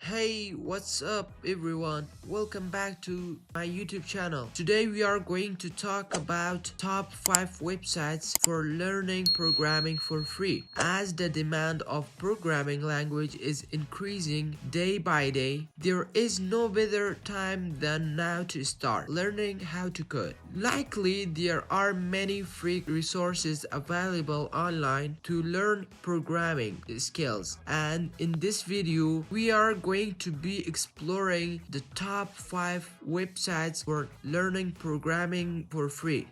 Hey, what's up everyone? Welcome back to my YouTube channel. Today we are going to talk about top 5 websites for learning programming for free. As the demand of programming language is increasing day by day, there is no better time than now to start learning how to code. Likely there are many free resources available online to learn programming skills, and in this video we are going to be exploring the top 5 websites for learning programming for free.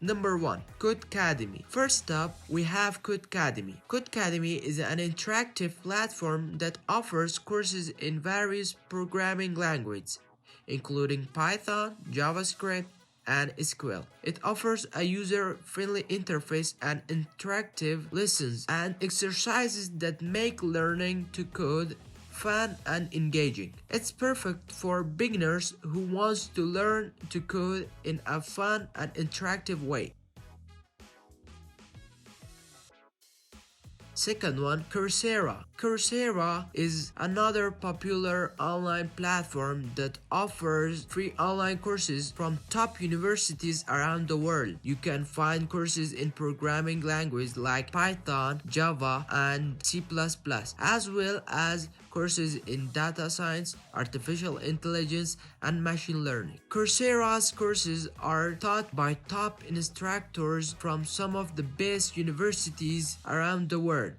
Number 1. Codecademy. First up, we have Codecademy. Codecademy is an interactive platform that offers courses in various programming languages, including Python, JavaScript, and SQL. It offers a user-friendly interface and interactive lessons and exercises that make learning to code fun and engaging. It's perfect for beginners who want to learn to code in a fun and interactive way. Second one, Coursera. Coursera is another popular online platform that offers free online courses from top universities around the world. You can find courses in programming languages like Python, Java, and C++, as well as courses in data science, artificial intelligence, and machine learning. Coursera's courses are taught by top instructors from some of the best universities around the world.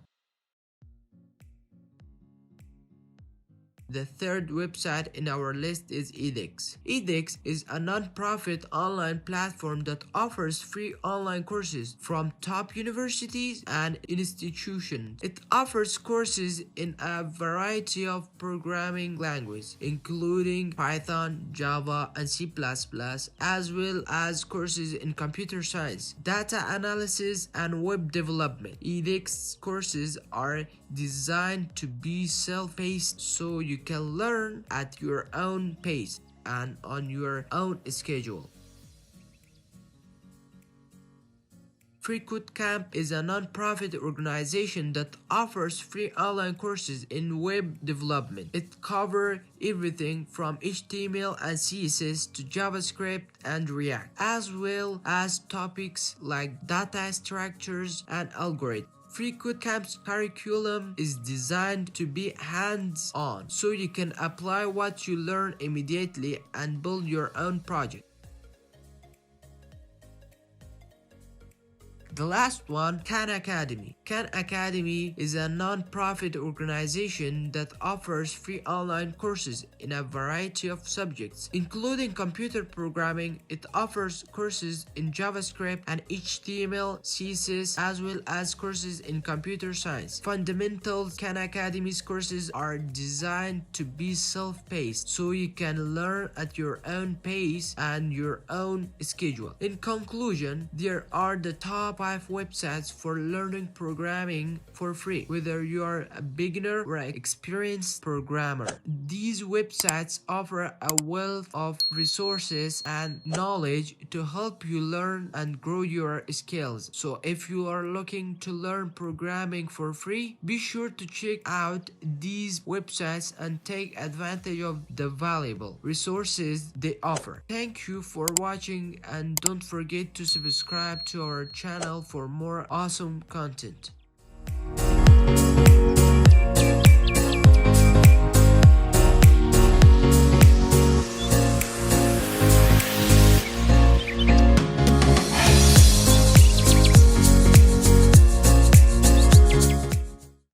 The third website in our list is EDEX. EDEX is a non-profit online platform that offers free online courses from top universities and institutions. It offers courses in a variety of programming languages, including Python, Java, and C++, as well as courses in computer science, data analysis, and web development. EDEX courses are designed to be self-paced, so you can learn at your own pace and on your own schedule. Precoot Camp is a non-profit organization that offers free online courses in web development. It covers everything from HTML and CSS to JavaScript and React, as well as topics like data structures and algorithms. Precoot Camp's curriculum is designed to be hands-on, so you can apply what you learn immediately and build your own project. The last one, Khan Academy. Khan Academy is a non-profit organization that offers free online courses in a variety of subjects, including computer programming. It offers courses in JavaScript and HTML, CSS, as well as courses in computer science. Fundamentals. Khan Academy's courses are designed to be self-paced, so you can learn at your own pace and your own schedule. In conclusion, there are the top 5 websites for learning programming for free, whether you are a beginner or an experienced programmer. These websites offer a wealth of resources and knowledge to help you learn and grow your skills. So if you are looking to learn programming for free, be sure to check out these websites and take advantage of the valuable resources they offer. Thank you for watching, and don't forget to subscribe to our channel for more awesome content.